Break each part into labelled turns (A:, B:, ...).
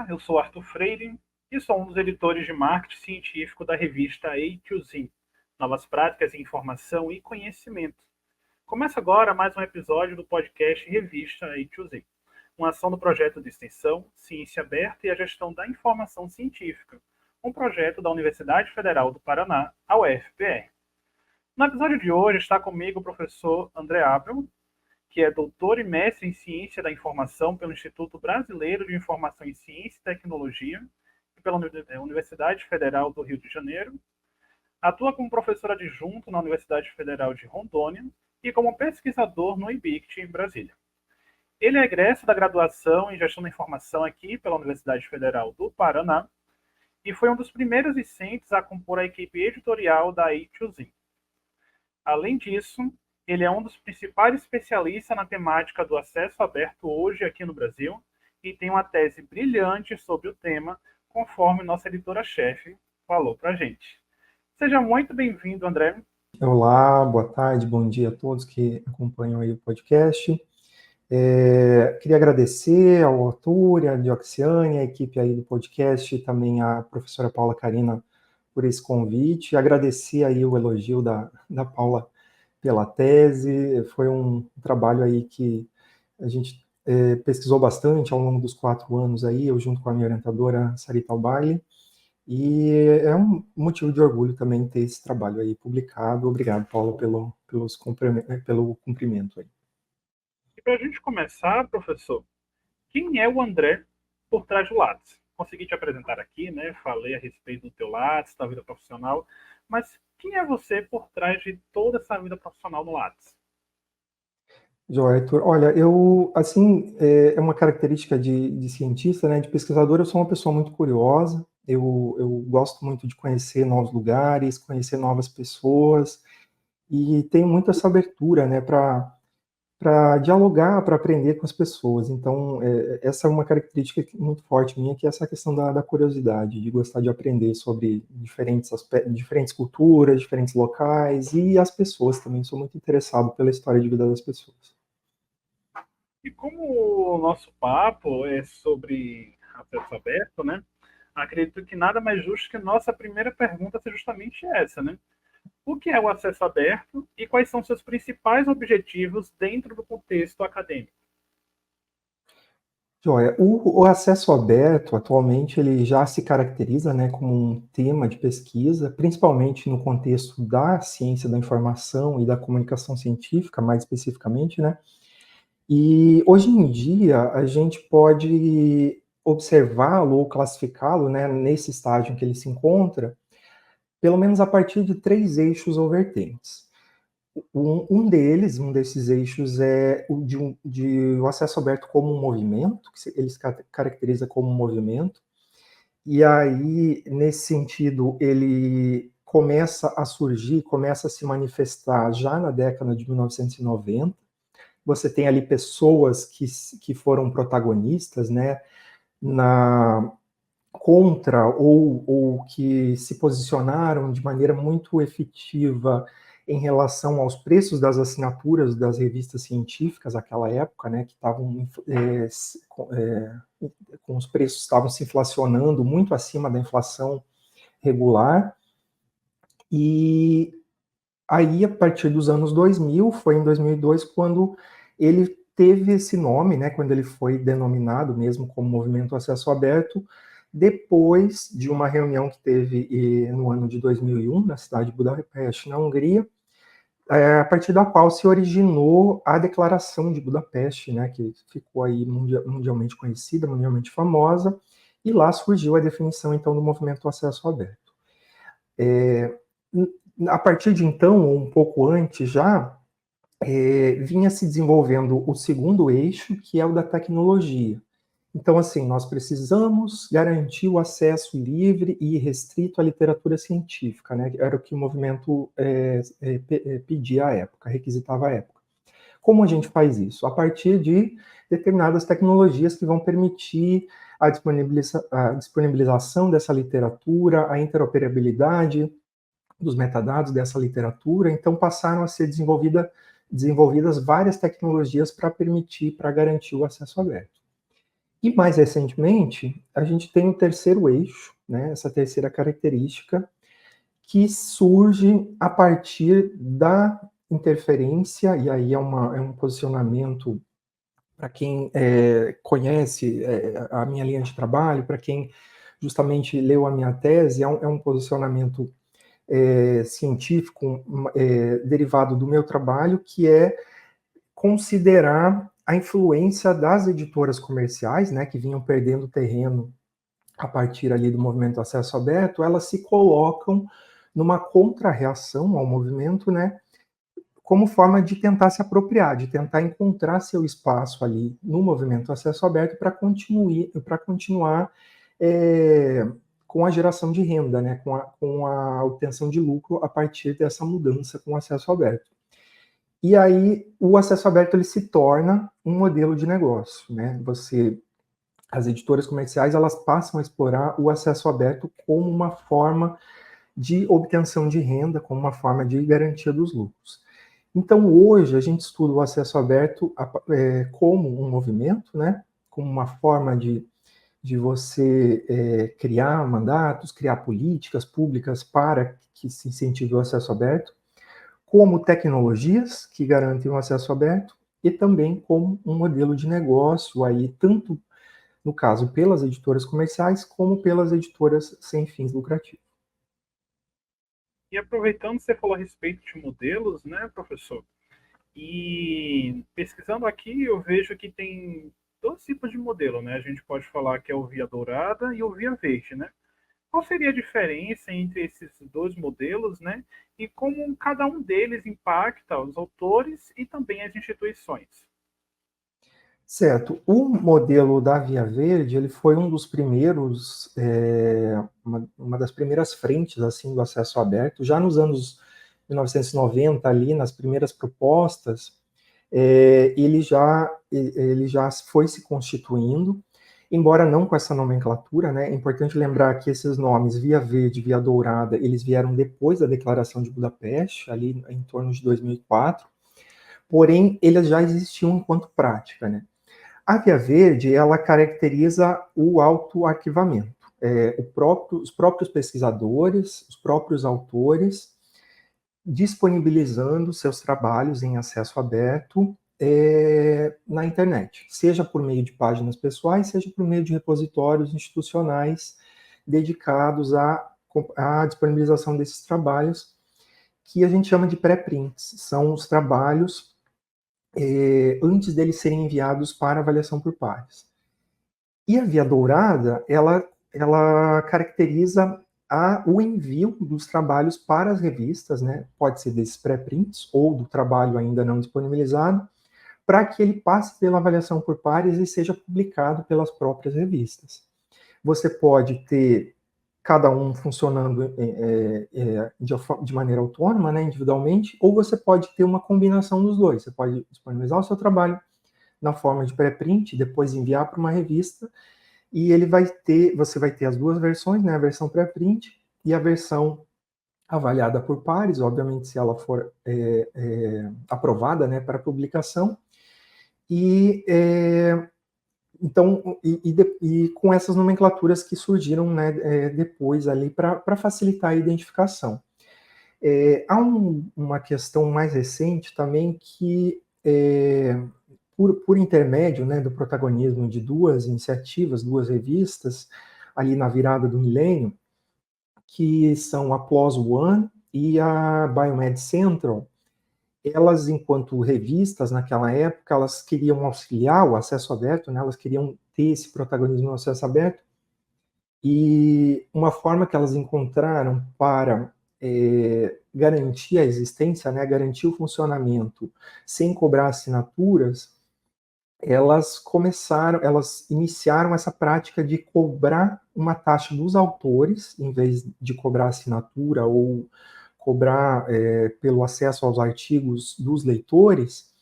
A: Olá, eu sou Arthur Freire e sou um dos editores de marketing científico da revista A2Z, Novas Práticas em Informação e Conhecimento. Começa agora mais um episódio do podcast Revista A2Z, uma ação do projeto de extensão Ciência Aberta e a Gestão da Informação Científica, um projeto da Universidade Federal do Paraná, a UFPR. No episódio de hoje está comigo o professor André Abramo, que é doutor e mestre em Ciência da Informação pelo Instituto Brasileiro de Informação em Ciência e Tecnologia e pela Universidade Federal do Rio de Janeiro. Atua como professor adjunto na Universidade Federal de Rondônia e como pesquisador no IBICT, em Brasília. Ele é egresso da graduação em Gestão da Informação aqui pela Universidade Federal do Paraná e foi um dos primeiros discentes a compor a equipe editorial da A2Z. Além disso, ele é um dos principais especialistas na temática do acesso aberto hoje aqui no Brasil e tem uma tese brilhante sobre o tema, conforme nossa editora-chefe falou para a gente. Seja muito bem-vindo, André.
B: Olá, boa tarde, bom dia a todos que acompanham aí o podcast. Queria agradecer ao Arthur, a Dioxiane, a equipe aí do podcast, e também a professora Paula Carina por esse convite. Agradecer aí o elogio da Paula pela tese. Foi um trabalho aí que a gente pesquisou bastante ao longo dos 4 anos aí, eu junto com a minha orientadora, Sarita Albaile, e é um motivo de orgulho também ter esse trabalho aí publicado. Obrigado, Paula, pelo cumprimento aí.
A: E para a gente começar, professor, quem é o André por trás do Lattes? Consegui te apresentar aqui, né? Falei a respeito do teu Lattes, da vida profissional, mas quem é você por trás de toda essa vida profissional no Lattes?
B: Joia, Arthur. Olha, eu, assim, é uma característica de cientista, né, de pesquisador. Eu sou uma pessoa muito curiosa, eu gosto muito de conhecer novos lugares, conhecer novas pessoas, e tenho muito essa abertura, né, para dialogar, para aprender com as pessoas. Então, essa é uma característica muito forte minha, que é essa questão da curiosidade, de gostar de aprender sobre diferentes aspectos, diferentes culturas, diferentes locais, e as pessoas também. Sou muito interessado pela história de vida das pessoas.
A: E como o nosso papo é sobre acesso aberto, né? Acredito que nada mais justo que nossa primeira pergunta seja justamente essa, né? O que é o acesso aberto e quais são seus principais objetivos dentro do contexto acadêmico?
B: Joia, o acesso aberto, atualmente, ele já se caracteriza, né, como um tema de pesquisa, principalmente no contexto da ciência da informação e da comunicação científica, mais especificamente, né? E hoje em dia a gente pode observá-lo ou classificá-lo, né, nesse estágio em que ele se encontra, pelo menos a partir de 3 eixos ou vertentes. Um desses eixos é o de o acesso aberto como um movimento, que ele se caracteriza como um movimento, e aí, nesse sentido, ele começa a surgir, começa a se manifestar já na década de 1990. Você tem ali pessoas que foram protagonistas, né, na contra ou que se posicionaram de maneira muito efetiva em relação aos preços das assinaturas das revistas científicas naquela época, né, que estavam com os preços estavam se inflacionando muito acima da inflação regular. E aí, a partir dos anos 2000, foi em 2002 quando ele teve esse nome, né, quando ele foi denominado mesmo como Movimento Acesso Aberto, depois de uma reunião que teve no ano de 2001, na cidade de Budapeste, na Hungria, a partir da qual se originou a Declaração de Budapeste, né, que ficou aí mundialmente conhecida, mundialmente famosa, e lá surgiu a definição, então, do Movimento Acesso Aberto. A partir de então, ou um pouco antes já, vinha se desenvolvendo o segundo eixo, que é o da tecnologia. Então, assim, nós precisamos garantir o acesso livre e restrito à literatura científica, né? Era o que o movimento pedia à época, requisitava à época. Como a gente faz isso? A partir de determinadas tecnologias que vão permitir a disponibilização dessa literatura, a interoperabilidade dos metadados dessa literatura. Então, passaram a ser desenvolvidas várias tecnologias para garantir o acesso aberto. E mais recentemente, a gente tem o terceiro eixo, né, essa terceira característica, que surge a partir da interferência, e aí é um posicionamento para quem conhece a minha linha de trabalho, para quem justamente leu a minha tese, é um posicionamento científico derivado do meu trabalho, que é considerar a influência das editoras comerciais, né, que vinham perdendo terreno a partir ali do movimento Acesso Aberto, elas se colocam numa contra-reação ao movimento, né, como forma de tentar se apropriar, de tentar encontrar seu espaço ali no movimento Acesso Aberto para continuar com a geração de renda, né, com a obtenção de lucro a partir dessa mudança com o acesso aberto. E aí o acesso aberto ele se torna um modelo de negócio, né? As editoras comerciais elas passam a explorar o acesso aberto como uma forma de obtenção de renda, como uma forma de garantia dos lucros. Então, hoje, a gente estuda o acesso aberto como um movimento, né? Como uma forma de você criar mandatos, criar políticas públicas para que se incentive o acesso aberto, como tecnologias que garantem o acesso aberto e também como um modelo de negócio, aí, tanto, no caso, pelas editoras comerciais, como pelas editoras sem fins lucrativos.
A: E aproveitando que você falou a respeito de modelos, né, professor? E pesquisando aqui, eu vejo que tem dois tipos de modelo, né? A gente pode falar que é o via dourada e o via verde, né? Qual seria a diferença entre esses dois modelos, né? E como cada um deles impacta os autores e também as instituições?
B: Certo. O modelo da Via Verde, ele foi um dos primeiros, uma das primeiras frentes assim do acesso aberto, já nos anos 1990 ali, nas primeiras propostas, ele já foi se constituindo, embora não com essa nomenclatura, né? É importante lembrar que esses nomes, Via Verde, Via Dourada, eles vieram depois da Declaração de Budapeste, ali em torno de 2004, porém, eles já existiam enquanto prática, né? A Via Verde, ela caracteriza o autoarquivamento. Os próprios pesquisadores, os próprios autores, disponibilizando seus trabalhos em acesso aberto na internet, seja por meio de páginas pessoais, seja por meio de repositórios institucionais dedicados à disponibilização desses trabalhos, que a gente chama de pré-prints. São os trabalhos antes deles serem enviados para avaliação por pares. E a Via Dourada, ela caracteriza o envio dos trabalhos para as revistas, né? Pode ser desses pré-prints ou do trabalho ainda não disponibilizado, para que ele passe pela avaliação por pares e seja publicado pelas próprias revistas. Você pode ter cada um funcionando de maneira autônoma, né, individualmente, ou você pode ter uma combinação dos dois. Você pode disponibilizar o seu trabalho na forma de pré-print, depois enviar para uma revista, e você vai ter as duas versões, né, a versão pré-print e a versão avaliada por pares, obviamente se ela for aprovada, né, para publicação. E então, e com essas nomenclaturas que surgiram, né, depois ali para facilitar a identificação. Há uma questão mais recente também que, por intermédio, né, do protagonismo de duas iniciativas, duas revistas, ali na virada do milênio, que são a PLOS ONE e a Biomed Central, elas, enquanto revistas naquela época, elas queriam auxiliar o acesso aberto, né? Elas queriam ter esse protagonismo no acesso aberto, e uma forma que elas encontraram para garantir a existência, né, garantir o funcionamento sem cobrar assinaturas, elas iniciaram essa prática de cobrar uma taxa dos autores, em vez de cobrar assinatura ou cobrar pelo acesso aos artigos dos leitores.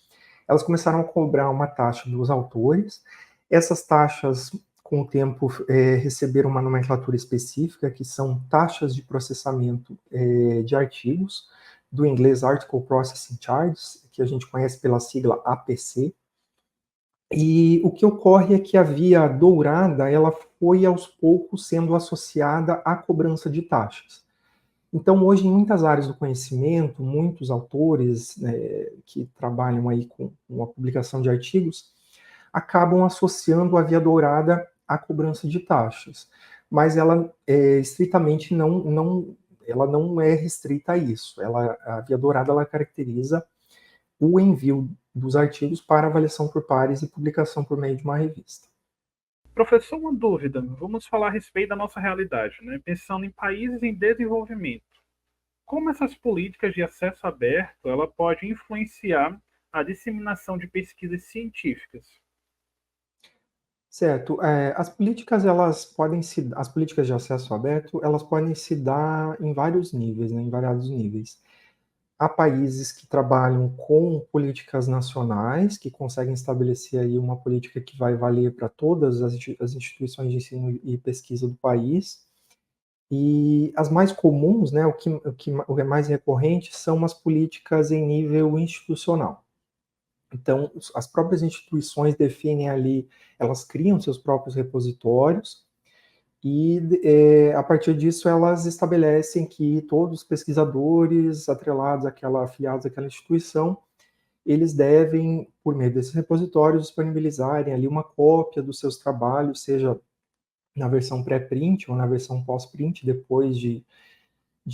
B: Elas começaram a cobrar uma taxa dos autores. Essas taxas, com o tempo, receberam uma nomenclatura específica, que são taxas de processamento de artigos, do inglês Article Processing Charges, que a gente conhece pela sigla APC. E o que ocorre é que a via dourada, ela foi aos poucos sendo associada à cobrança de taxas. Então, hoje, em muitas áreas do conhecimento, muitos autores, né, que trabalham aí com a publicação de artigos, acabam associando a via dourada à cobrança de taxas. Mas ela estritamente ela não é restrita a isso. A via dourada ela caracteriza o envio dos artigos para avaliação por pares e publicação por meio de uma revista.
A: Professor, uma dúvida. Vamos falar a respeito da nossa realidade, né? Pensando em países em desenvolvimento. Como essas políticas de acesso aberto ela pode influenciar a disseminação de pesquisas científicas?
B: Certo. As políticas de acesso aberto, elas podem se dar em vários níveis, né, em variados níveis. Há países que trabalham com políticas nacionais, que conseguem estabelecer aí uma política que vai valer para todas as instituições de ensino e pesquisa do país. E as mais comuns, né, o que é mais recorrente, são as políticas em nível institucional. Então, as próprias instituições definem ali, elas criam seus próprios repositórios e, a partir disso, elas estabelecem que todos os pesquisadores afiliados àquela instituição, eles devem, por meio desses repositórios, disponibilizarem ali uma cópia dos seus trabalhos, seja na versão pré-print ou na versão pós-print, depois de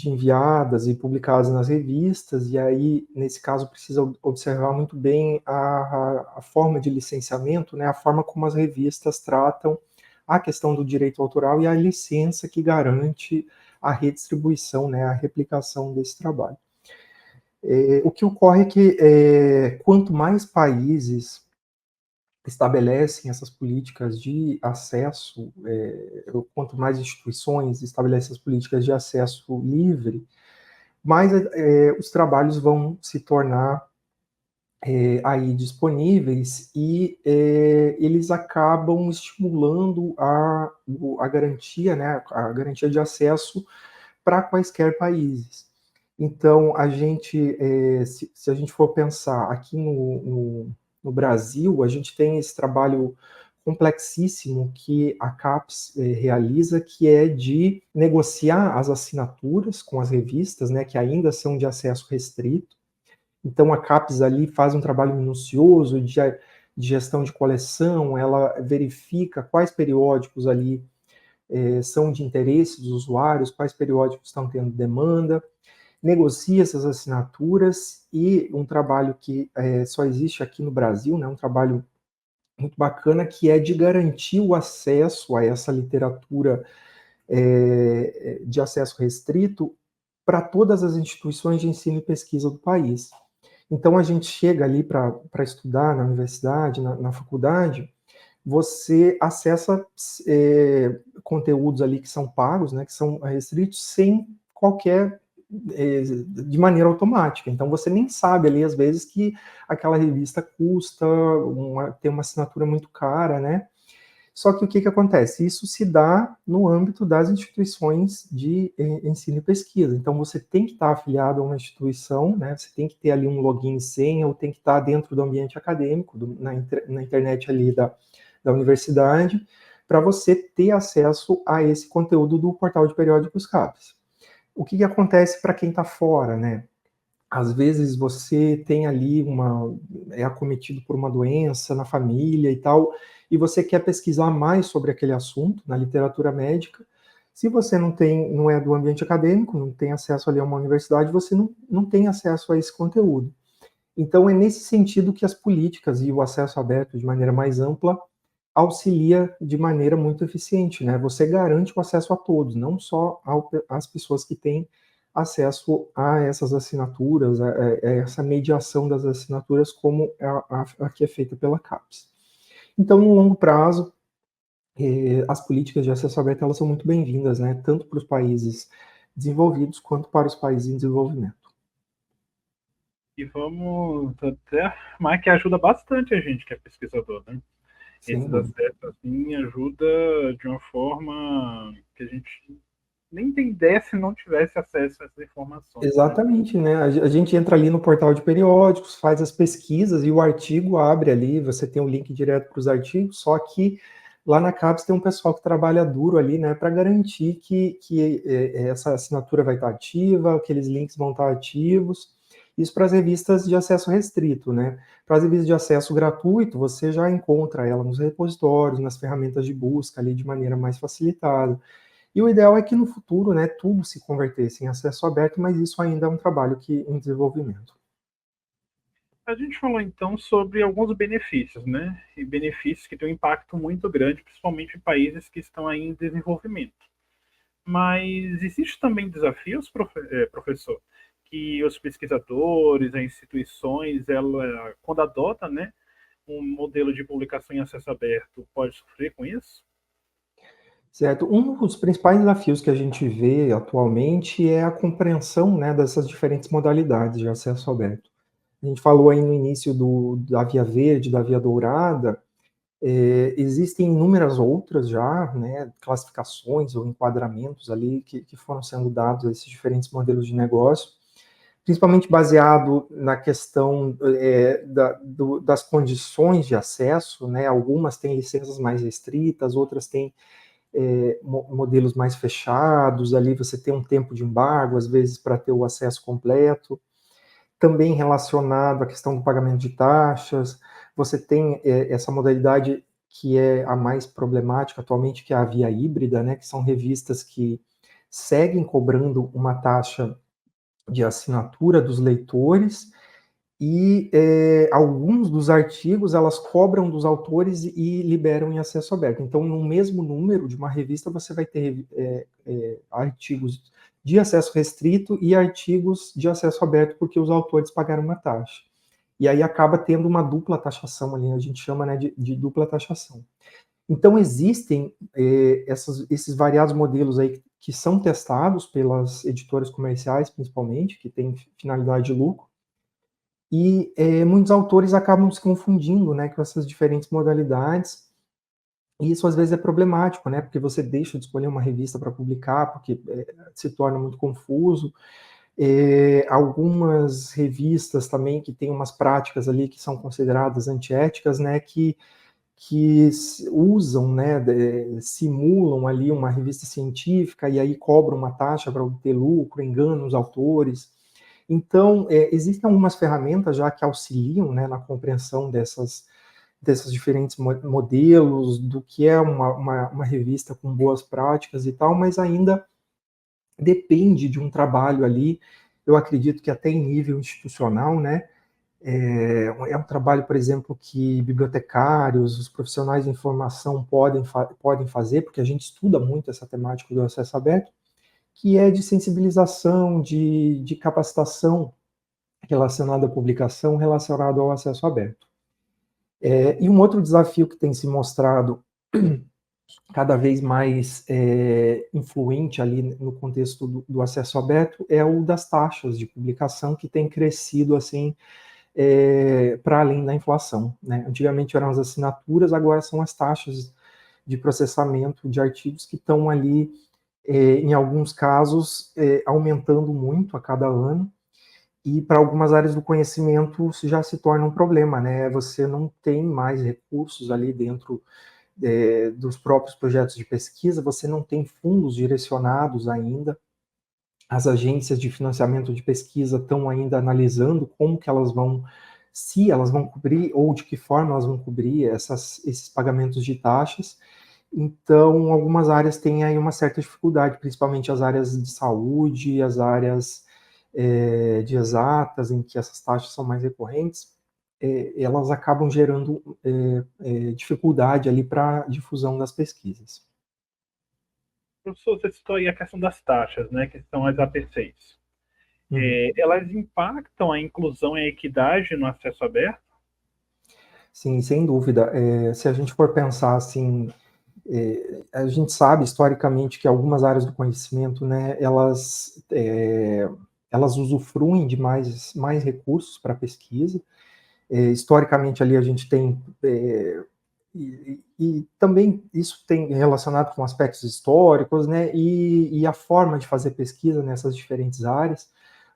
B: enviadas e publicadas nas revistas, e aí, nesse caso, precisa observar muito bem a forma de licenciamento, né, a forma como as revistas tratam a questão do direito autoral e a licença que garante a redistribuição, né, a replicação desse trabalho. O que ocorre é que quanto mais países estabelecem essas políticas de acesso, quanto mais instituições estabelecem as políticas de acesso livre, mais os trabalhos vão se tornar aí disponíveis e eles acabam estimulando a garantia, né, a garantia de acesso para quaisquer países. Então, se a gente for pensar aqui no Brasil, a gente tem esse trabalho complexíssimo que a CAPES realiza, que é de negociar as assinaturas com as revistas, né, que ainda são de acesso restrito. Então, a CAPES ali faz um trabalho minucioso de gestão de coleção, ela verifica quais periódicos ali são de interesse dos usuários, quais periódicos estão tendo demanda, negocia essas assinaturas e um trabalho que só existe aqui no Brasil, né, um trabalho muito bacana, que é de garantir o acesso a essa literatura de acesso restrito para todas as instituições de ensino e pesquisa do país. Então, a gente chega ali para estudar na universidade, na faculdade, você acessa conteúdos ali que são pagos, né, que são restritos, sem qualquer de maneira automática. Então você nem sabe ali às vezes que aquela revista tem uma assinatura muito cara, né? Só que o que acontece? Isso se dá no âmbito das instituições de ensino e pesquisa. Então você tem que estar afiliado a uma instituição, né? Você tem que ter ali um login e senha, ou tem que estar dentro do ambiente acadêmico, na internet ali da universidade, para você ter acesso a esse conteúdo do portal de periódicos CAPES. O que acontece para quem está fora, né? Às vezes você tem ali é acometido por uma doença na família e tal, e você quer pesquisar mais sobre aquele assunto na literatura médica. Se você não é do ambiente acadêmico, não tem acesso ali a uma universidade, você não tem acesso a esse conteúdo. Então é nesse sentido que as políticas e o acesso aberto de maneira mais ampla auxilia de maneira muito eficiente, né? Você garante o acesso a todos, não só às pessoas que têm acesso a essas assinaturas, a essa mediação das assinaturas, como a que é feita pela CAPES. Então, no longo prazo, as políticas de acesso aberto elas são muito bem-vindas, né? Tanto para os países desenvolvidos quanto para os países em desenvolvimento.
A: E vamos até afirmar que ajuda bastante a gente que é pesquisador, né?
B: Sem
A: Esses
B: dúvida.
A: acessos assim ajuda de uma forma que a gente nem tem ideia se não tivesse acesso a essas informações, né?
B: Exatamente, né? A gente entra ali no portal de periódicos, faz as pesquisas e o artigo abre ali, você tem o link direto para os artigos, só que lá na CAPES tem um pessoal que trabalha duro ali, né, para garantir que essa assinatura vai estar ativa, aqueles links vão estar ativos. Isso para as revistas de acesso restrito, né? Para as revistas de acesso gratuito, você já encontra ela nos repositórios, nas ferramentas de busca ali de maneira mais facilitada. E o ideal é que no futuro, né, tudo se convertesse em acesso aberto, mas isso ainda é um trabalho em desenvolvimento.
A: A gente falou então sobre alguns benefícios, né? E benefícios que têm um impacto muito grande, principalmente em países que estão aí em desenvolvimento. Mas existe também desafios, professor, que os pesquisadores, as instituições, ela, quando adota, né, um modelo de publicação em acesso aberto, pode sofrer com isso?
B: Certo. Um dos principais desafios que a gente vê atualmente é a compreensão, né, dessas diferentes modalidades de acesso aberto. A gente falou aí no início da Via Verde, da Via Dourada, existem inúmeras outras já, né, classificações ou enquadramentos ali que foram sendo dados a esses diferentes modelos de negócio, principalmente baseado na questão das condições de acesso, né, algumas têm licenças mais restritas, outras têm modelos mais fechados, ali você tem um tempo de embargo, às vezes, para ter o acesso completo. Também relacionado à questão do pagamento de taxas, você tem essa modalidade que é a mais problemática atualmente, que é a via híbrida, né, que são revistas que seguem cobrando uma taxa de assinatura dos leitores, e alguns dos artigos elas cobram dos autores e liberam em acesso aberto. Então, no mesmo número de uma revista, você vai ter artigos de acesso restrito e artigos de acesso aberto, porque os autores pagaram uma taxa. E aí acaba tendo uma dupla taxação ali, a gente chama, né, de dupla taxação. Então, existem esses variados modelos aí que são testados pelas editoras comerciais, principalmente, que têm finalidade de lucro, e muitos autores acabam se confundindo, né, com essas diferentes modalidades, e isso às vezes é problemático, né, porque você deixa de escolher uma revista para publicar, porque se torna muito confuso. Algumas revistas também que têm umas práticas ali que são consideradas antiéticas, né, que usam, né, simulam ali uma revista científica e aí cobram uma taxa para obter lucro, enganam os autores. Então, existem algumas ferramentas já que auxiliam, né, na compreensão desses diferentes modelos, do que é uma revista com boas práticas e tal, mas ainda depende de um trabalho ali, eu acredito que até em nível institucional, né, um trabalho, por exemplo, que bibliotecários, os profissionais de informação podem fazer, porque a gente estuda muito essa temática do acesso aberto, que é de sensibilização, de capacitação relacionada à publicação, relacionado ao acesso aberto. E um outro desafio que tem se mostrado cada vez mais influente ali no contexto do acesso aberto é o das taxas de publicação, que tem crescido assim para além da inflação, né? Antigamente eram as assinaturas, agora são as taxas de processamento de artigos que estão ali, em alguns casos, aumentando muito a cada ano, e para algumas áreas do conhecimento isso já se torna um problema, né? Você não tem mais recursos ali dentro dos próprios projetos de pesquisa, você não tem fundos direcionados ainda, as agências de financiamento de pesquisa estão ainda analisando como que elas vão, se elas vão cobrir ou de que forma elas vão cobrir esses pagamentos de taxas. Então, algumas áreas têm aí uma certa dificuldade, principalmente as áreas de saúde, as áreas de exatas, em que essas taxas são mais recorrentes, elas acabam gerando dificuldade ali para a difusão das pesquisas.
A: Professor, você citou aí a questão das taxas, né, que são as APCs.
B: Uhum.
A: Elas impactam a inclusão e a equidade no acesso aberto?
B: Sim, sem dúvida. Se a gente for pensar assim, a gente sabe historicamente que algumas áreas do conhecimento, né, elas usufruem de mais recursos para pesquisa. Historicamente ali a gente tem e também isso tem relacionado com aspectos históricos, né, e a forma de fazer pesquisa nessas diferentes áreas.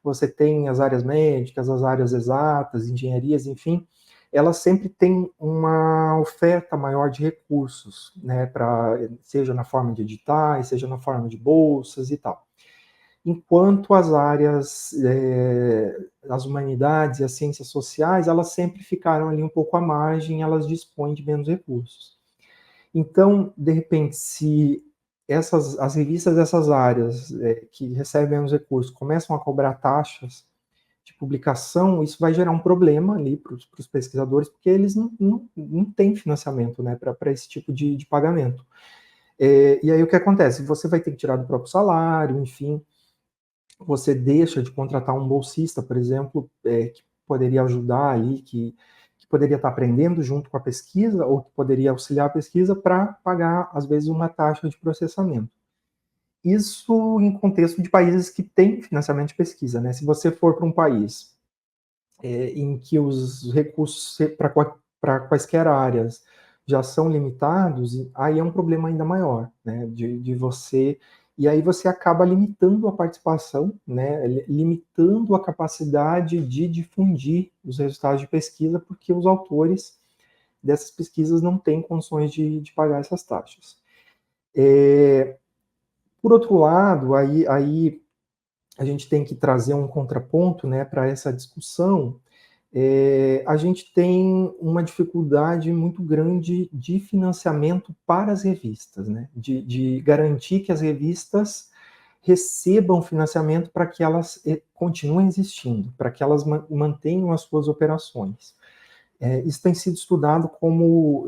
B: Você tem as áreas médicas, as áreas exatas, engenharias, enfim, elas sempre têm uma oferta maior de recursos, né, seja na forma de editais, seja na forma de bolsas e tal. Enquanto as áreas, as humanidades e as ciências sociais, elas sempre ficaram ali um pouco à margem, elas dispõem de menos recursos. Então, de repente, se as revistas dessas áreas que recebem menos recursos começam a cobrar taxas de publicação, isso vai gerar um problema ali para os pesquisadores, porque eles não têm financiamento, né, para esse tipo de pagamento. E aí o que acontece? Você vai ter que tirar do próprio salário, enfim, você deixa de contratar um bolsista, por exemplo, que poderia ajudar ali, que poderia estar aprendendo junto com a pesquisa, ou que poderia auxiliar a pesquisa para pagar, às vezes, uma taxa de processamento. Isso em contexto de países que têm financiamento de pesquisa, né? Se você for para um país em que os recursos para quaisquer áreas já são limitados, aí é um problema ainda maior, né? De você. E aí você acaba limitando a participação, né? Limitando a capacidade de difundir os resultados de pesquisa, porque os autores dessas pesquisas não têm condições de pagar essas taxas. Por outro lado, aí a gente tem que trazer um contraponto, né, para essa discussão. A gente tem uma dificuldade muito grande de financiamento para as revistas, né, de garantir que as revistas recebam financiamento para que elas continuem existindo, para que elas mantenham as suas operações. Isso tem sido estudado como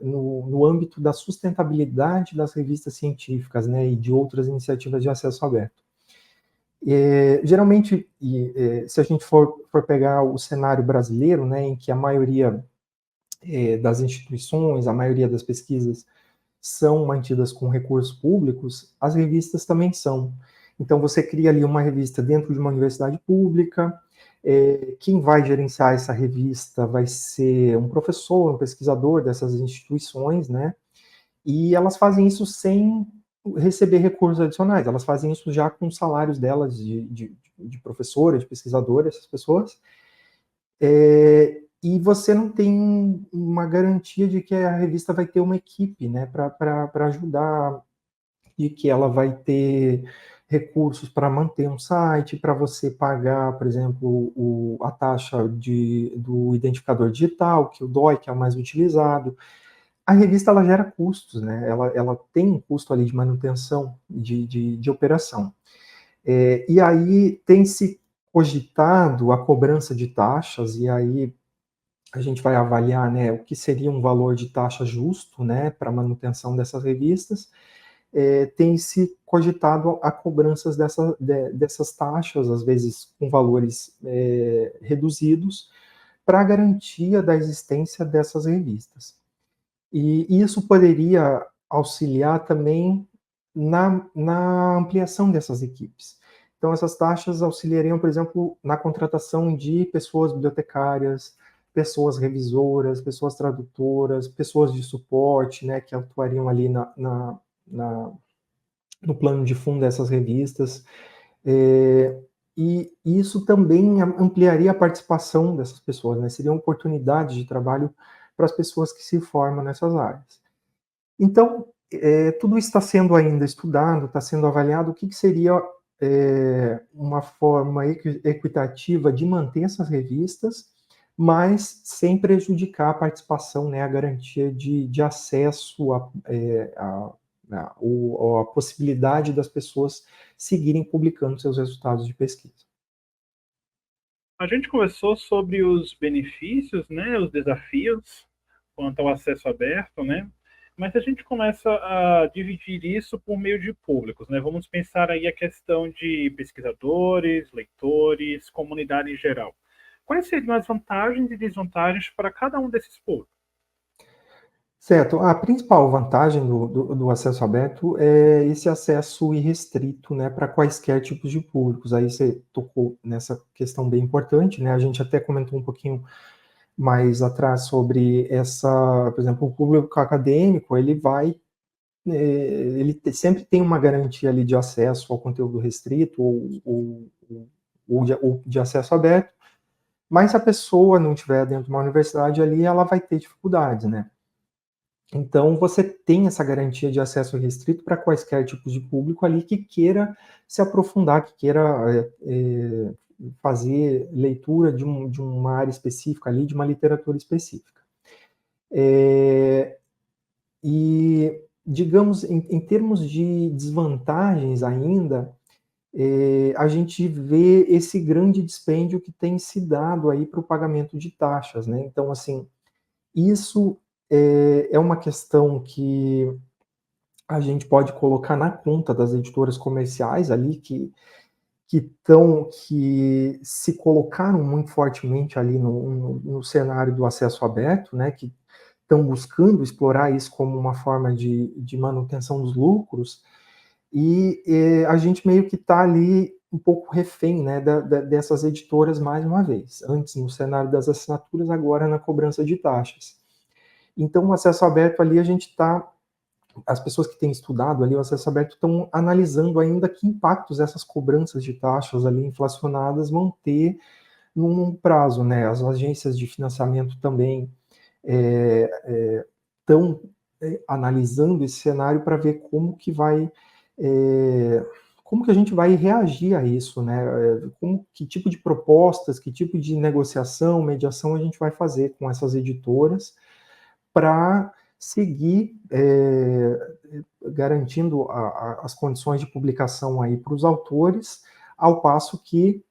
B: no âmbito da sustentabilidade das revistas científicas, né, e de outras iniciativas de acesso aberto. Geralmente, se a gente for pegar o cenário brasileiro, né, em que a maioria das instituições, a maioria das pesquisas são mantidas com recursos públicos, as revistas também são. Então, você cria ali uma revista dentro de uma universidade pública, quem vai gerenciar essa revista vai ser um professor, um pesquisador dessas instituições, né, e elas fazem isso sem receber recursos adicionais, elas fazem isso já com os salários delas de professora, de pesquisadora, essas pessoas, e você não tem uma garantia de que a revista vai ter uma equipe, né, para ajudar, de que ela vai ter recursos para manter um site, para você pagar, por exemplo, a taxa do identificador digital, que o DOI, que é o mais utilizado. A revista ela gera custos, né? Ela tem um custo ali de manutenção, de operação. E aí tem se cogitado a cobrança de taxas, e aí a gente vai avaliar, né, o que seria um valor de taxa justo, né, para manutenção dessas revistas. Tem se cogitado a cobranças dessas taxas, às vezes com valores reduzidos, para a garantia da existência dessas revistas. E isso poderia auxiliar também na ampliação dessas equipes. Então, essas taxas auxiliariam, por exemplo, na contratação de pessoas bibliotecárias, pessoas revisoras, pessoas tradutoras, pessoas de suporte, né, que atuariam ali no plano de fundo dessas revistas. E isso também ampliaria a participação dessas pessoas, né? Seriam oportunidades de trabalho para as pessoas que se formam nessas áreas. Então, tudo isso está sendo ainda estudado, está sendo avaliado, o que seria uma forma equitativa de manter essas revistas, mas sem prejudicar a participação, né, a garantia de acesso a possibilidade das pessoas seguirem publicando seus resultados de pesquisa.
A: A gente conversou sobre os benefícios, né, os desafios quanto ao acesso aberto, né? Mas a gente começa a dividir isso por meio de públicos, né? Vamos pensar aí a questão de pesquisadores, leitores, comunidade em geral. Quais seriam as vantagens e desvantagens para cada um desses públicos?
B: Certo. A principal vantagem do acesso aberto é esse acesso irrestrito, né, para quaisquer tipos de públicos. Aí você tocou nessa questão bem importante, né? A gente até comentou um pouquinho mais atrás sobre essa, por exemplo, o público acadêmico, ele sempre tem uma garantia ali de acesso ao conteúdo restrito ou de acesso aberto, mas se a pessoa não estiver dentro de uma universidade ali, ela vai ter dificuldades, né? Então, você tem essa garantia de acesso restrito para quaisquer tipos de público ali que queira se aprofundar, que queira fazer leitura de uma área específica ali, de uma literatura específica. E, digamos, em termos de desvantagens ainda, a gente vê esse grande dispêndio que tem se dado aí para o pagamento de taxas, né? Então, assim, isso é uma questão que a gente pode colocar na conta das editoras comerciais ali, que se colocaram muito fortemente ali no cenário do acesso aberto, né, que estão buscando explorar isso como uma forma de manutenção dos lucros, e a gente meio que está ali um pouco refém, né, dessas editoras mais uma vez, antes no cenário das assinaturas, agora na cobrança de taxas. Então, o acesso aberto ali, as pessoas que têm estudado ali o acesso aberto estão analisando ainda que impactos essas cobranças de taxas ali inflacionadas vão ter num prazo, né? As agências de financiamento também estão analisando esse cenário para ver como que a gente vai reagir a isso, né? Que tipo de propostas, que tipo de negociação, mediação a gente vai fazer com essas editoras para seguir garantindo as condições de publicação aí para os autores, ao passo que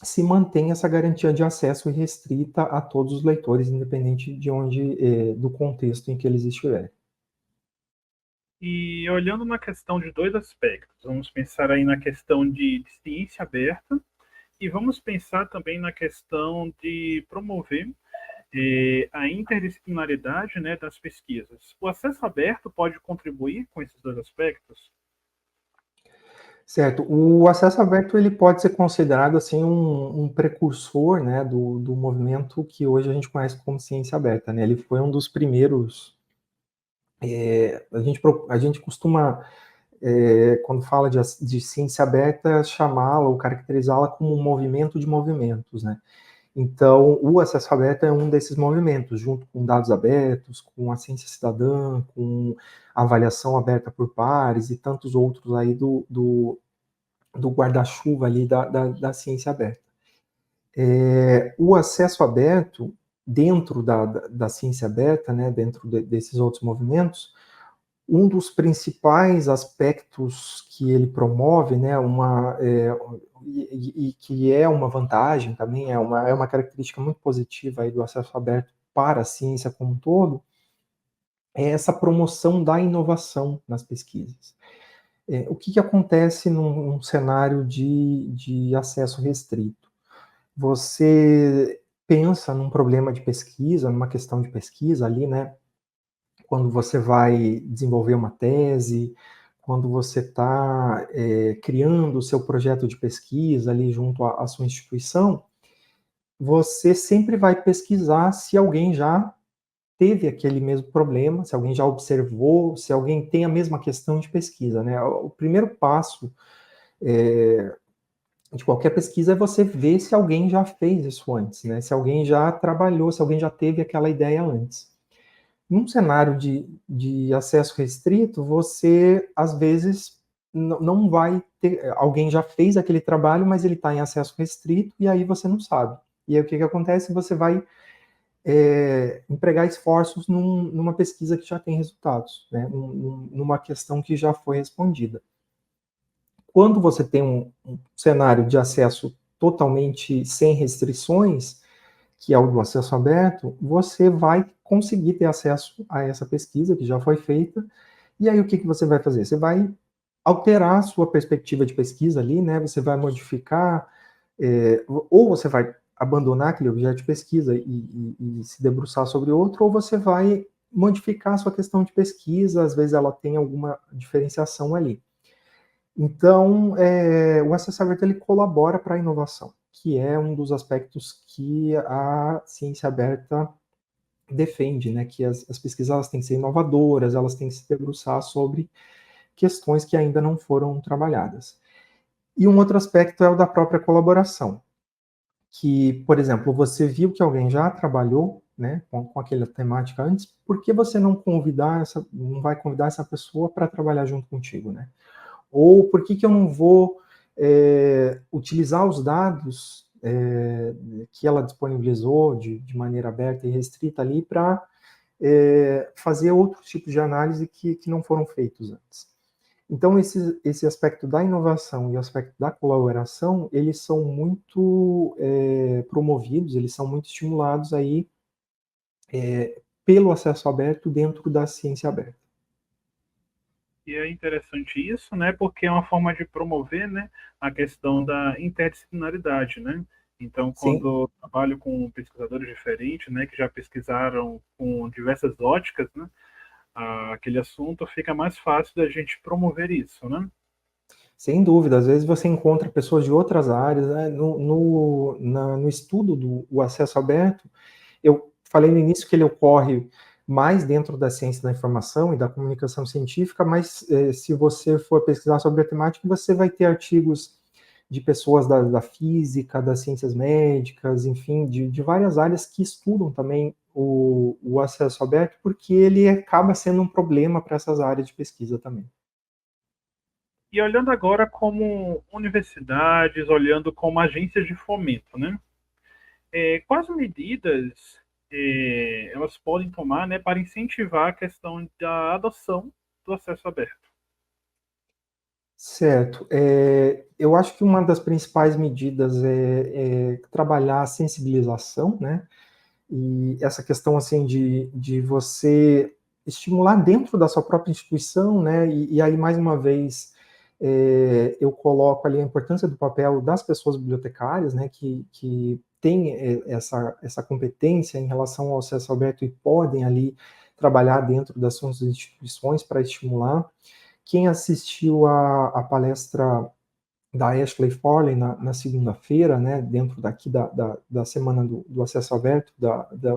B: se mantém essa garantia de acesso irrestrita a todos os leitores, independente de do contexto em que eles estiverem.
A: E olhando na questão de dois aspectos, vamos pensar aí na questão de ciência aberta e vamos pensar também na questão de promover a interdisciplinaridade, né, das pesquisas. O acesso aberto pode contribuir com esses dois aspectos?
B: Certo. O acesso aberto ele pode ser considerado assim um precursor, né, do movimento que hoje a gente conhece como ciência aberta, né? Ele foi um dos primeiros. A gente costuma, quando fala de ciência aberta, chamá-la ou caracterizá-la como um movimento de movimentos, né? Então, o acesso aberto é um desses movimentos, junto com dados abertos, com a ciência cidadã, com a avaliação aberta por pares e tantos outros aí do guarda-chuva ali da ciência aberta. O acesso aberto, dentro da ciência aberta, né, dentro desses outros movimentos, um dos principais aspectos que ele promove, né, e que é uma vantagem também, é uma característica muito positiva aí do acesso aberto para a ciência como um todo, é essa promoção da inovação nas pesquisas. O que acontece num cenário de acesso restrito? Você pensa num problema de pesquisa, numa questão de pesquisa ali, né? Quando você vai desenvolver uma tese, quando você está criando o seu projeto de pesquisa ali junto à sua instituição, você sempre vai pesquisar se alguém já teve aquele mesmo problema, se alguém já observou, se alguém tem a mesma questão de pesquisa, né? O primeiro passo de qualquer pesquisa é você ver se alguém já fez isso antes, né? Se alguém já trabalhou, se alguém já teve aquela ideia antes. Num cenário de acesso restrito, você, às vezes, não vai ter... Alguém já fez aquele trabalho, mas ele está em acesso restrito, e aí você não sabe. E aí o que acontece? Você vai empregar esforços numa pesquisa que já tem resultados, né? Numa questão que já foi respondida. Quando você tem um cenário de acesso totalmente sem restrições, que é o do acesso aberto, você vai conseguir ter acesso a essa pesquisa que já foi feita, e aí o que você vai fazer? Você vai alterar a sua perspectiva de pesquisa ali, né? Você vai modificar, ou você vai abandonar aquele objeto de pesquisa e se debruçar sobre outro, ou você vai modificar a sua questão de pesquisa, às vezes ela tem alguma diferenciação ali. Então, o acesso aberto ele colabora para a inovação. que é um dos aspectos que a ciência aberta defende, né, que as pesquisas elas têm que ser inovadoras, elas têm que se debruçar sobre questões que ainda não foram trabalhadas. E um outro aspecto é o da própria colaboração, que, por exemplo, você viu que alguém já trabalhou, né, com aquela temática antes, por que você não não vai convidar essa pessoa para trabalhar junto contigo, né? Ou por que eu não vou utilizar os dados que ela disponibilizou de maneira aberta e restrita ali para fazer outros tipos de análise que não foram feitos antes. Então, esse aspecto da inovação e o aspecto da colaboração, eles são muito promovidos, eles são muito estimulados aí pelo acesso aberto dentro da ciência aberta.
A: E é interessante isso, né, porque é uma forma de promover, né, a questão da interdisciplinaridade, né? Então,
B: Sim,
A: quando eu trabalho com pesquisadores diferentes, né, que já pesquisaram com diversas óticas, né, aquele assunto, fica mais fácil da gente promover isso, né?
B: sem dúvida. Às vezes você encontra pessoas de outras áreas, né? No estudo do acesso aberto, eu falei no início que ele ocorre mais dentro da ciência da informação e da comunicação científica, mas se você for pesquisar sobre a temática, você vai ter artigos de pessoas da física, das ciências médicas, enfim, de várias áreas que estudam também o acesso aberto, porque ele acaba sendo um problema para essas áreas de pesquisa também.
A: E olhando agora como universidades, olhando como agências de fomento, né? Quais medidas elas podem tomar, né, para incentivar a questão da adoção do acesso aberto?
B: Certo. Eu acho que uma das principais medidas é trabalhar a sensibilização, né? E essa questão assim de você estimular dentro da sua própria instituição, né? E aí mais uma vez eu coloco ali a importância do papel das pessoas bibliotecárias, né? Que têm essa competência em relação ao acesso aberto e podem ali trabalhar dentro das suas instituições para estimular. Quem assistiu a palestra da Ashley Farley na segunda-feira, né, dentro daqui da semana do acesso aberto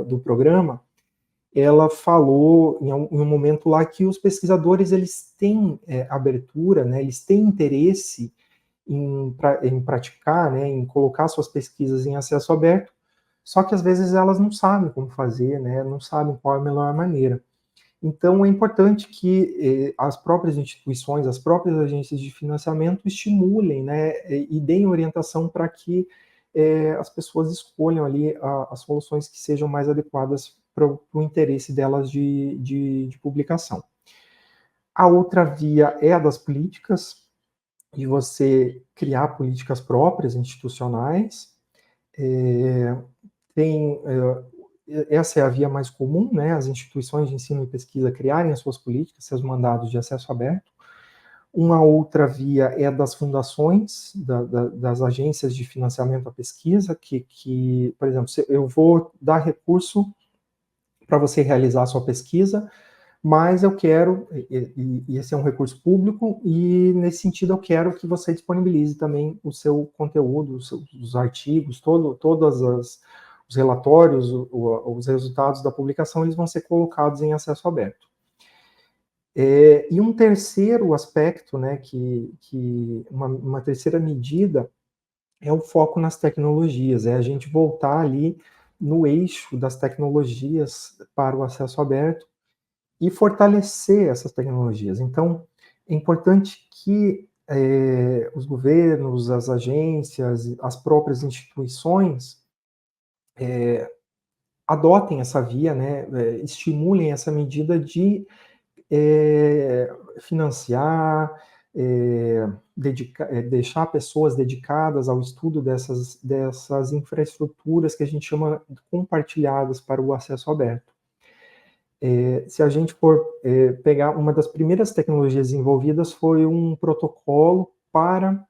B: do programa, ela falou em um momento lá que os pesquisadores eles têm abertura, né, eles têm interesse em praticar, né, em colocar suas pesquisas em acesso aberto, só que às vezes elas não sabem como fazer, né, não sabem qual é a melhor maneira. Então, é importante que as próprias instituições, as próprias agências de financiamento estimulem, né, e deem orientação para que as pessoas escolham ali as soluções que sejam mais adequadas para o interesse delas de publicação. A outra via é a das políticas, de você criar políticas próprias, institucionais. Tem essa é a via mais comum, né? As instituições de ensino e pesquisa criarem as suas políticas, seus mandados de acesso aberto. Uma outra via é das fundações, das agências de financiamento à pesquisa, que, por exemplo, eu vou dar recurso para você realizar a sua pesquisa, mas eu quero, e esse é um recurso público, e nesse sentido eu quero que você disponibilize também o seu conteúdo, os artigos, todas os relatórios, os resultados da publicação, eles vão ser colocados em acesso aberto. E um terceiro aspecto, né, uma terceira medida é o foco nas tecnologias, é a gente voltar ali no eixo das tecnologias para o acesso aberto e fortalecer essas tecnologias. Então, é importante que os governos, as agências, as próprias instituições adotem essa via, né, estimulem essa medida de financiar, deixar pessoas dedicadas ao estudo dessas infraestruturas que a gente chama de compartilhadas para o acesso aberto. Se a gente for pegar uma das primeiras tecnologias envolvidas foi um protocolo para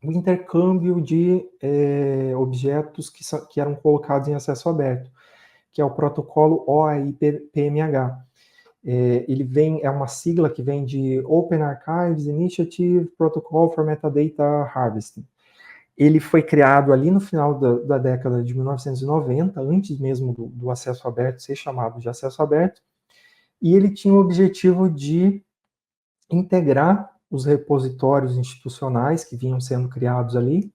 B: o intercâmbio de objetos que eram colocados em acesso aberto, que é o protocolo OAI-PMH. É uma sigla que vem de Open Archives Initiative Protocol for Metadata Harvesting. Ele foi criado ali no final da década de 1990, antes mesmo do acesso aberto ser chamado de acesso aberto, e ele tinha o objetivo de integrar os repositórios institucionais que vinham sendo criados ali,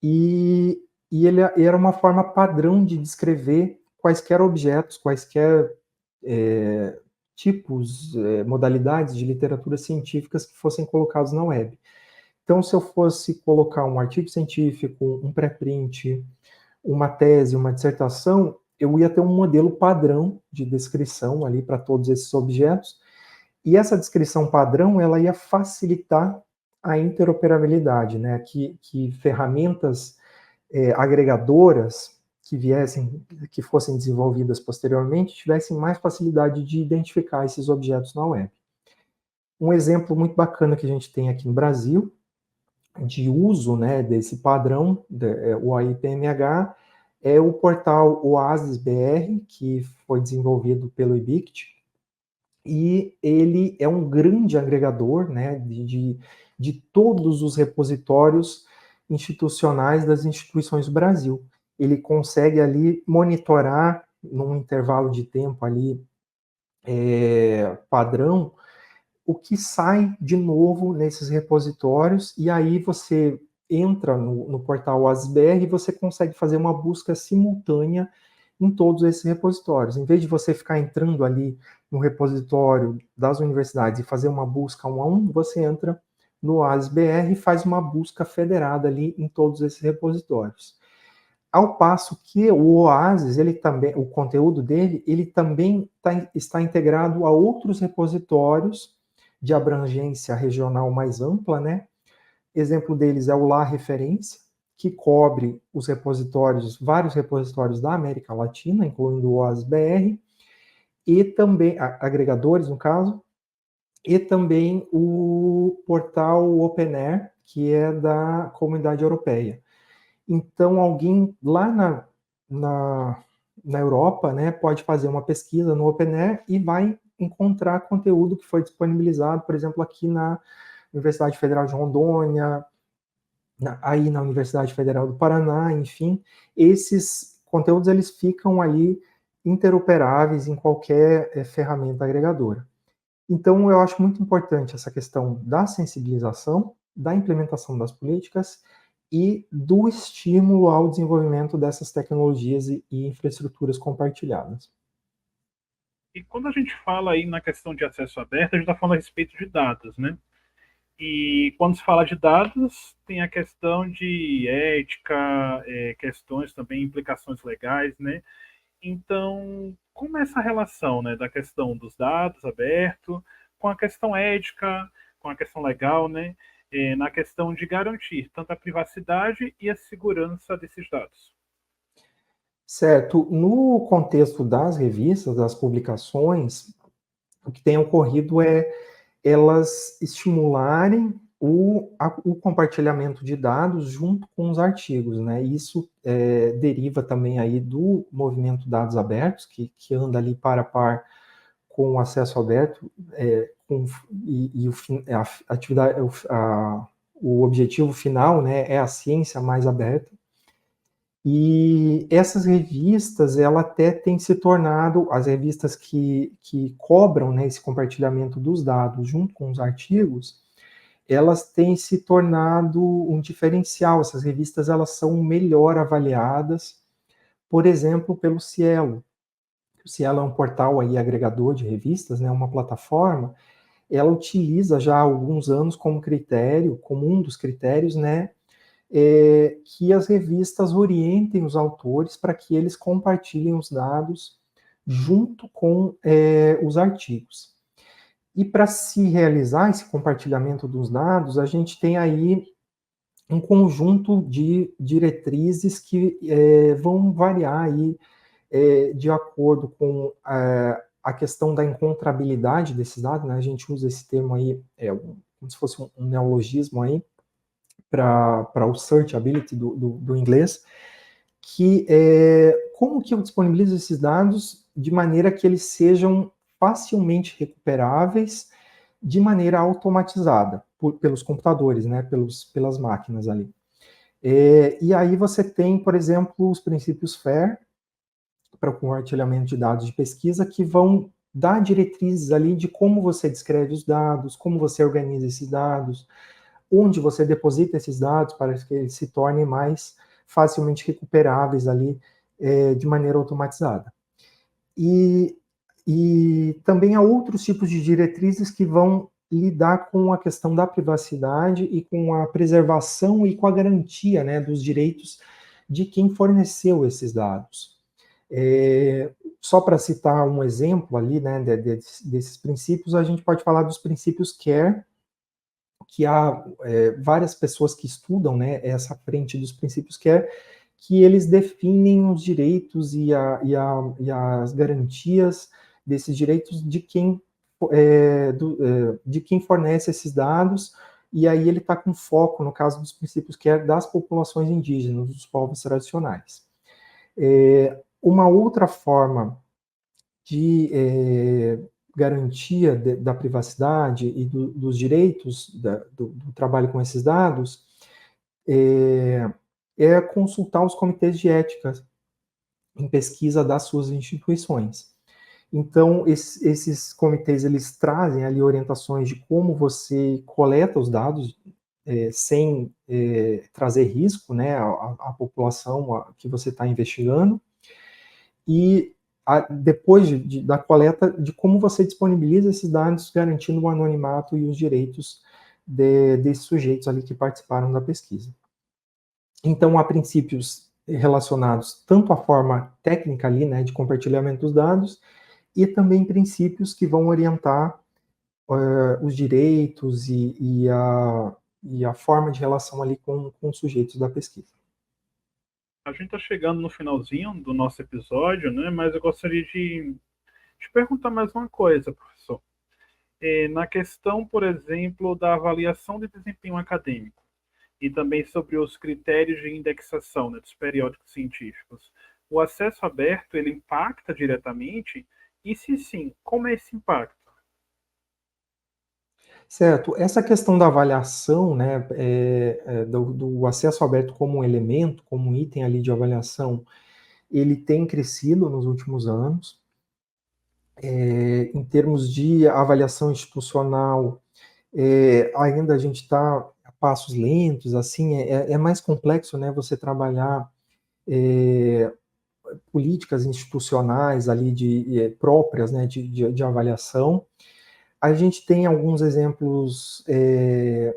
B: e ele era uma forma padrão de descrever quaisquer objetos, quaisquer tipos, modalidades de literatura científicas que fossem colocados na web. Então, se eu fosse colocar um artigo científico, um pré-print, uma tese, uma dissertação, eu ia ter um modelo padrão de descrição ali para todos esses objetos, e essa descrição padrão ela ia facilitar a interoperabilidade, né? Que ferramentas agregadoras que fossem desenvolvidas posteriormente tivessem mais facilidade de identificar esses objetos na web. Um exemplo muito bacana que a gente tem aqui no Brasil de uso, né, desse padrão, o AIPMH, é o portal Oasis BR, que foi desenvolvido pelo IBICT, e ele é um grande agregador, né, de todos os repositórios institucionais das instituições do Brasil. Ele consegue ali monitorar, num intervalo de tempo ali padrão, o que sai de novo nesses repositórios, e aí você entra no portal ASBR e você consegue fazer uma busca simultânea em todos esses repositórios. Em vez de você ficar entrando ali no repositório das universidades e fazer uma busca um a um, você entra no ASBR e faz uma busca federada ali em todos esses repositórios. Ao passo que o Oasis, ele também, o conteúdo dele, ele também está integrado a outros repositórios de abrangência regional mais ampla, né? Exemplo deles é o La Referência, que cobre os repositórios, vários repositórios da América Latina, incluindo o OASBR, e também, agregadores no caso, e também o portal OpenAir, que é da Comunidade Europeia. Então, alguém lá na Europa, né, pode fazer uma pesquisa no OpenAir e vai encontrar conteúdo que foi disponibilizado, por exemplo, aqui na Universidade Federal de Rondônia, aí na Universidade Federal do Paraná, enfim, esses conteúdos eles ficam ali interoperáveis em qualquer ferramenta agregadora. Então, eu acho muito importante essa questão da sensibilização, da implementação das políticas e do estímulo ao desenvolvimento dessas tecnologias e infraestruturas compartilhadas.
A: E quando a gente fala aí na questão de acesso aberto, a gente está falando a respeito de dados, né? E quando se fala de dados, tem a questão de ética, questões também, implicações legais, né? Então, como é essa relação, né, da questão dos dados abertos com a questão ética, com a questão legal, né, na questão de garantir tanto a privacidade e a segurança desses dados?
B: Certo. No contexto das revistas, das publicações, o que tem ocorrido é elas estimularem o compartilhamento de dados junto com os artigos, né? Isso deriva também aí do movimento Dados Abertos, que anda ali par a par com o acesso aberto, a atividade, o objetivo final, né, é a ciência mais aberta. E essas revistas, ela até tem se tornado, as revistas que cobram, né, esse compartilhamento dos dados junto com os artigos, elas têm se tornado um diferencial. Essas revistas, elas são melhor avaliadas, por exemplo, pelo Cielo. O Cielo é um portal aí agregador de revistas, né, uma plataforma. Ela utiliza já há alguns anos como critério, como um dos critérios, né, que as revistas orientem os autores para que eles compartilhem os dados junto com os artigos. E para se realizar esse compartilhamento dos dados, a gente tem aí um conjunto de diretrizes que vão variar aí de acordo com a questão da encontrabilidade desses dados, né? A gente usa esse termo aí, como se fosse um neologismo aí, para o searchability do inglês, que como que eu disponibilizo esses dados de maneira que eles sejam facilmente recuperáveis de maneira automatizada pelos computadores, né, pelas máquinas ali. E aí você tem, por exemplo, os princípios FAIR, para o compartilhamento de dados de pesquisa, que vão dar diretrizes ali de como você descreve os dados, como você organiza esses dados, onde você deposita esses dados para que eles se tornem mais facilmente recuperáveis ali de maneira automatizada. E também há outros tipos de diretrizes que vão lidar com a questão da privacidade e com a preservação e com a garantia, né, dos direitos de quem forneceu esses dados. Só para citar um exemplo ali, né, desses princípios, a gente pode falar dos princípios CARE, que há várias pessoas que estudam, né, essa frente dos princípios CARE, que eles definem os direitos e as garantias desses direitos de quem, de quem fornece esses dados, e aí ele está com foco, no caso dos princípios CARE, das populações indígenas, dos povos tradicionais. Uma outra forma de garantia da privacidade e dos direitos do trabalho com esses dados é consultar os comitês de ética em pesquisa das suas instituições. Então, esses comitês, eles trazem ali orientações de como você coleta os dados sem trazer risco, né, à população que você está investigando, e depois da coleta, de como você disponibiliza esses dados, garantindo o anonimato e os direitos desses sujeitos ali que participaram da pesquisa. Então, há princípios relacionados tanto à forma técnica ali, né, de compartilhamento dos dados, e também princípios que vão orientar os direitos e a forma de relação ali com os sujeitos da pesquisa.
A: A gente está chegando no finalzinho do nosso episódio, né? Mas eu gostaria de te perguntar mais uma coisa, professor. Na questão, por exemplo, da avaliação de desempenho acadêmico e também sobre os critérios de indexação, né, dos periódicos científicos, o acesso aberto ele impacta diretamente? E se sim, como é esse impacto?
B: Certo. Essa questão da avaliação, né, do acesso aberto como um elemento, como um item ali de avaliação, ele tem crescido nos últimos anos. Em termos de avaliação institucional, ainda a gente está a passos lentos, assim, é mais complexo, né, você trabalhar políticas institucionais ali próprias, né, de avaliação. A gente tem alguns exemplos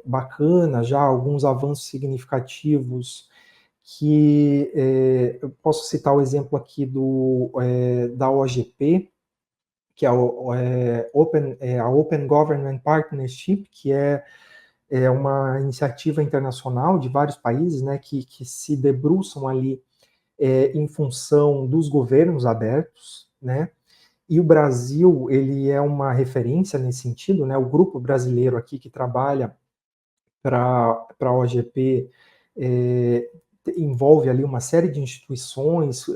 B: bacanas já, alguns avanços significativos que eu posso citar o exemplo aqui da OGP, que é a Open Government Partnership, que é uma iniciativa internacional de vários países, né, que se debruçam ali em função dos governos abertos, né? E o Brasil, ele é uma referência nesse sentido, né? O grupo brasileiro aqui que trabalha para a OGP envolve ali uma série de instituições,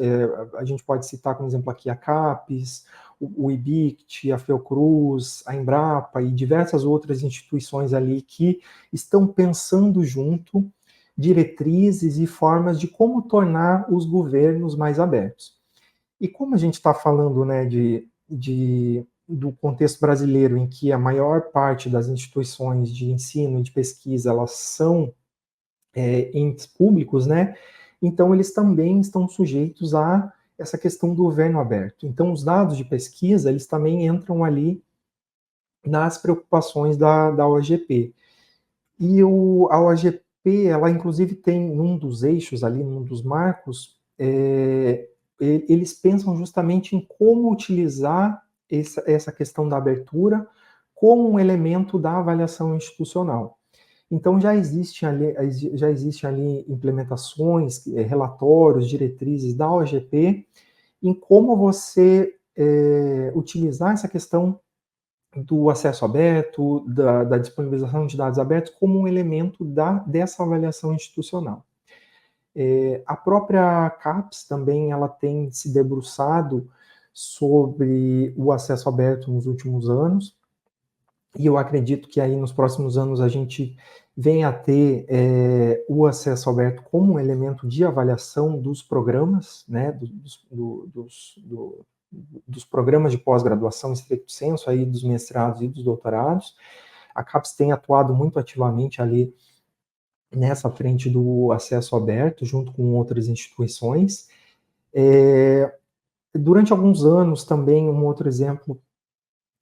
B: a gente pode citar como exemplo aqui a CAPES, o IBICT, a Fiocruz, a Embrapa e diversas outras instituições ali que estão pensando junto diretrizes e formas de como tornar os governos mais abertos. E como a gente está falando, né, do contexto brasileiro, em que a maior parte das instituições de ensino e de pesquisa elas são entes públicos, né? Então eles também estão sujeitos a essa questão do governo aberto. Então os dados de pesquisa eles também entram ali nas preocupações da OGP. E a OGP, ela inclusive tem num dos eixos ali, num dos marcos, eles pensam justamente em como utilizar essa questão da abertura como um elemento da avaliação institucional. Então já existem ali implementações, relatórios, diretrizes da OGP em como você utilizar essa questão do acesso aberto, da disponibilização de dados abertos como um elemento dessa avaliação institucional. A própria CAPES também ela tem se debruçado sobre o acesso aberto nos últimos anos, e eu acredito que aí nos próximos anos a gente venha a ter o acesso aberto como um elemento de avaliação dos programas, né, dos programas de pós-graduação, em stricto sensu, aí dos mestrados e dos doutorados. A CAPES tem atuado muito ativamente ali nessa frente do acesso aberto, junto com outras instituições. Durante alguns anos também, um outro exemplo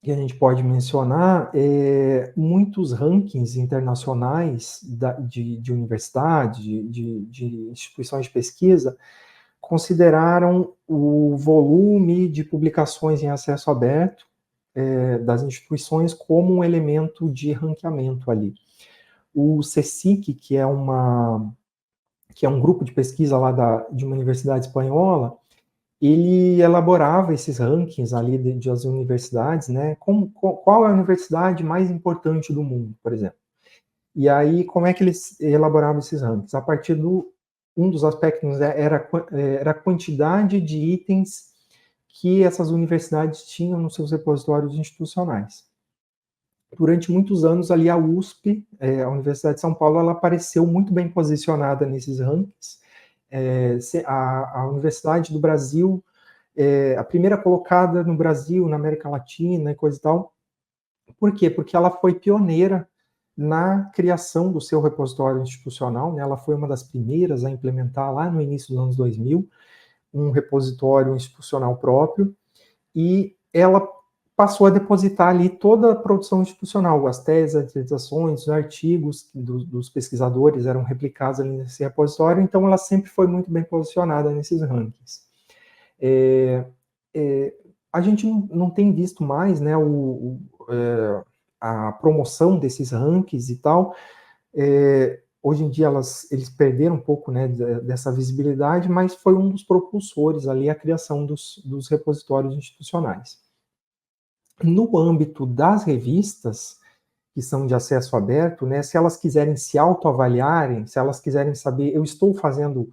B: que a gente pode mencionar é muitos rankings internacionais de universidades, de instituições de pesquisa, consideraram o volume de publicações em acesso aberto das instituições como um elemento de ranqueamento ali. O CSIC, que é um grupo de pesquisa lá de uma universidade espanhola, ele elaborava esses rankings ali das universidades, né? Qual é a universidade mais importante do mundo, por exemplo? E aí, como é que eles elaboravam esses rankings? A partir um dos aspectos era a quantidade de itens que essas universidades tinham nos seus repositórios institucionais. Durante muitos anos ali a USP, a Universidade de São Paulo, ela apareceu muito bem posicionada nesses rankings. A Universidade do Brasil, a primeira colocada no Brasil, na América Latina e coisa e tal. Por quê? Porque ela foi pioneira na criação do seu repositório institucional, né? Ela foi uma das primeiras a implementar lá no início dos anos 2000 um repositório institucional próprio, e ela passou a depositar ali toda a produção institucional, as teses, as dissertações, os artigos dos pesquisadores eram replicados ali nesse repositório, então ela sempre foi muito bem posicionada nesses rankings. A gente não tem visto mais, né, a promoção desses rankings e tal. Hoje em dia eles perderam um pouco, né, dessa visibilidade, mas foi um dos propulsores ali a criação dos repositórios institucionais. No âmbito das revistas, que são de acesso aberto, né, se elas quiserem se autoavaliarem, se elas quiserem saber, eu estou fazendo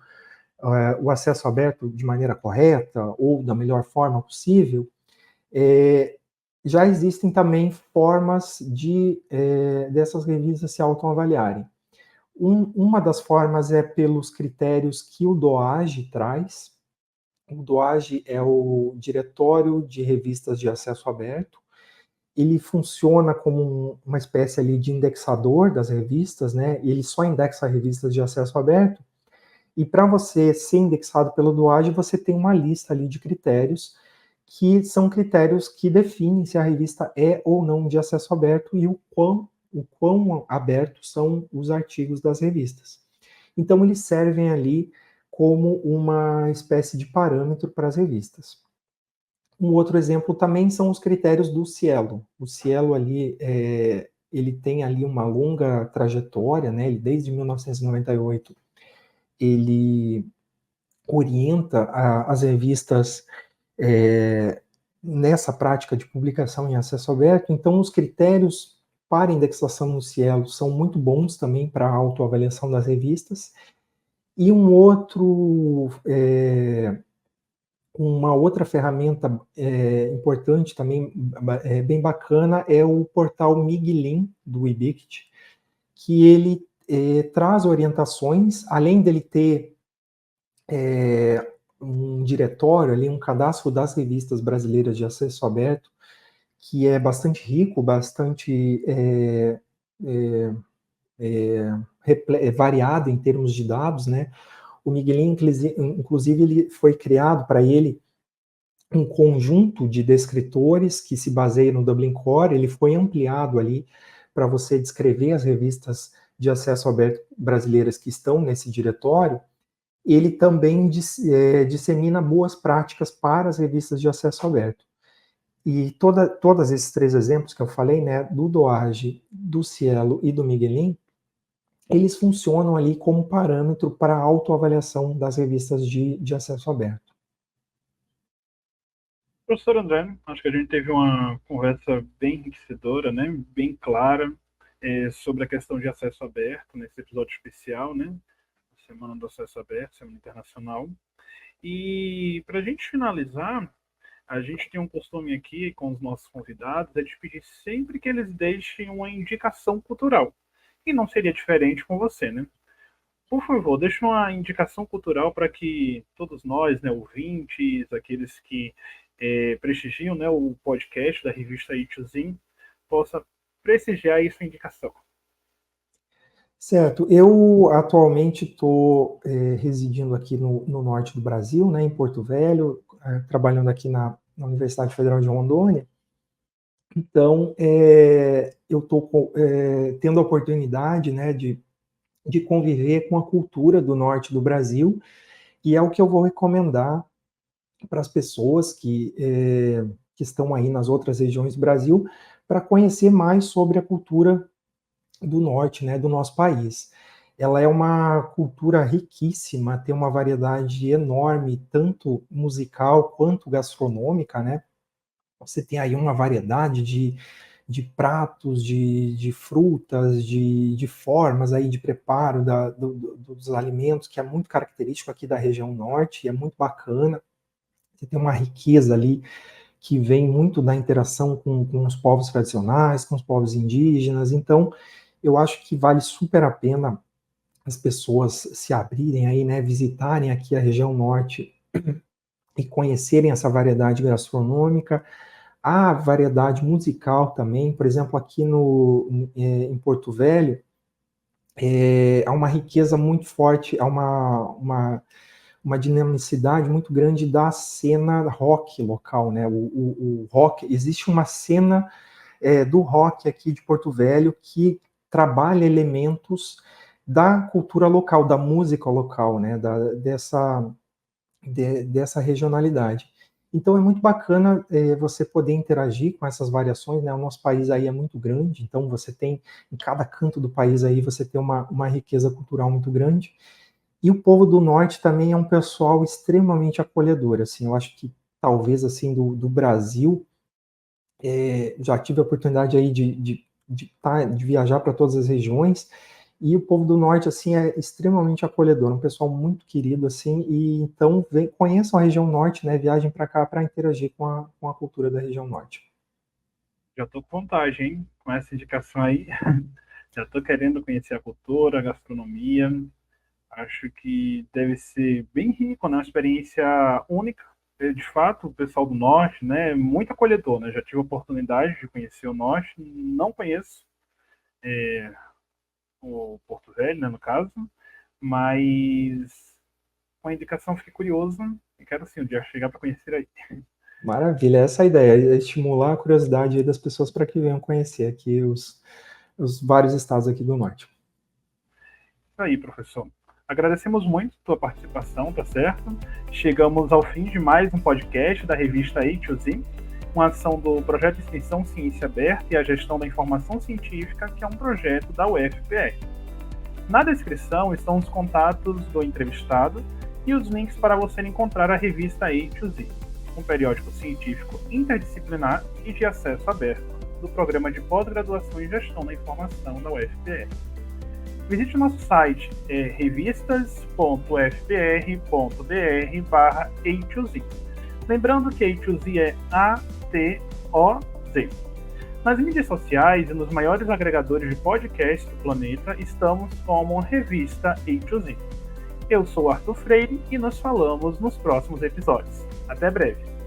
B: o acesso aberto de maneira correta ou da melhor forma possível, já existem também formas dessas revistas se autoavaliarem. Uma das formas é pelos critérios que o DOAJ traz. O DOAJ é o Diretório de Revistas de Acesso Aberto. Ele funciona como uma espécie ali de indexador das revistas, né? Ele só indexa revistas de acesso aberto. E para você ser indexado pelo DOAJ, você tem uma lista ali de critérios, que são critérios que definem se a revista é ou não de acesso aberto e o quão abertos são os artigos das revistas. Então, eles servem ali como uma espécie de parâmetro para as revistas. Um outro exemplo também são os critérios do Cielo. O Cielo ali, ele tem ali uma longa trajetória, né? Ele, desde 1998, ele orienta as revistas nessa prática de publicação em acesso aberto. Então, os critérios para indexação no Cielo são muito bons também para a autoavaliação das revistas. E uma outra ferramenta importante também, bem bacana, é o portal Miglim do IBICT, que ele traz orientações, além dele ter um diretório ali, um cadastro das revistas brasileiras de acesso aberto, que é bastante rico, bastante variado em termos de dados, né? O Miglim, inclusive, ele foi criado para ele um conjunto de descritores que se baseia no Dublin Core. Ele foi ampliado ali para você descrever as revistas de acesso aberto brasileiras que estão nesse diretório. Ele também dissemina boas práticas para as revistas de acesso aberto. E todos esses três exemplos que eu falei, né, do DOAJ, do Cielo e do Miglim, eles funcionam ali como parâmetro para a autoavaliação das revistas de acesso aberto.
A: Professor André, acho que a gente teve uma conversa bem enriquecedora, né, bem clara, sobre a questão de acesso aberto, nesse episódio especial, né, Semana do Acesso Aberto, Semana Internacional. E para a gente finalizar, A gente tem um costume aqui com os nossos convidados é de pedir sempre que eles deixem uma indicação cultural. E não seria diferente com você, né? Por favor, deixe uma indicação cultural para que todos nós, né, ouvintes, aqueles que prestigiam, né, o podcast da revista Itiozinho, possa prestigiar aí sua indicação.
B: Certo, eu atualmente estou residindo aqui no norte do Brasil, né, em Porto Velho, trabalhando aqui na Universidade Federal de Rondônia. Então, eu estou tendo a oportunidade, né, de conviver com a cultura do norte do Brasil, e é o que eu vou recomendar para as pessoas que estão aí nas outras regiões do Brasil, para conhecer mais sobre a cultura do norte, né, do nosso país. Ela é uma cultura riquíssima, tem uma variedade enorme, tanto musical quanto gastronômica, né? Você tem aí uma variedade de pratos, de frutas, de formas aí de preparo dos alimentos, que é muito característico aqui da região norte, e é muito bacana. Você tem uma riqueza ali que vem muito da interação com os povos tradicionais, com os povos indígenas. Então, eu acho que vale super a pena as pessoas se abrirem aí, né, visitarem aqui a região norte e conhecerem essa variedade gastronômica, a variedade musical também. Por exemplo, aqui em Porto Velho, há uma riqueza muito forte, há uma dinamicidade muito grande da cena rock local, né? O rock, existe uma cena do rock aqui de Porto Velho que trabalha elementos da cultura local, da música local, né? Dessa regionalidade. Então é muito bacana você poder interagir com essas variações, né? O nosso país aí é muito grande, então você tem, em cada canto do país aí, você tem uma riqueza cultural muito grande. E o povo do norte também é um pessoal extremamente acolhedor, assim, eu acho que talvez, assim, do Brasil, já tive a oportunidade aí de viajar para todas as regiões, e o povo do norte, assim, é extremamente acolhedor, um pessoal muito querido, assim, e então conheçam a região norte, né, viajem para cá para interagir com a cultura da região norte.
A: Já estou com vontade, hein? Com essa indicação aí. Já estou querendo conhecer a cultura, a gastronomia. Acho que deve ser bem rico, né? Uma experiência única. De fato, o pessoal do norte, né, é muito acolhedor, né? Já tive a oportunidade de conhecer o norte, não conheço o Porto Velho, né, no caso, mas com a indicação fiquei curioso e quero sim um dia chegar para conhecer aí.
B: Maravilha, essa é a ideia, é estimular a curiosidade aí das pessoas para que venham conhecer aqui os vários estados aqui do norte.
A: Isso aí, professor. Agradecemos muito a tua participação, tá certo? Chegamos ao fim de mais um podcast da revista A2Z, uma ação do Projeto de Extensão Ciência Aberta e a Gestão da Informação Científica, que é um projeto da UFPR. Na descrição estão os contatos do entrevistado e os links para você encontrar a revista A2Z, um periódico científico interdisciplinar e de acesso aberto, do Programa de Pós-Graduação em Gestão da Informação da UFPR. Visite o nosso site, revistas.ufpr.br/A2Z. Lembrando que A2Z é A-T-O-Z. Nas mídias sociais e nos maiores agregadores de podcast do planeta, estamos como Revista A2Z. Eu sou Arthur Freire e nos falamos nos próximos episódios. Até breve!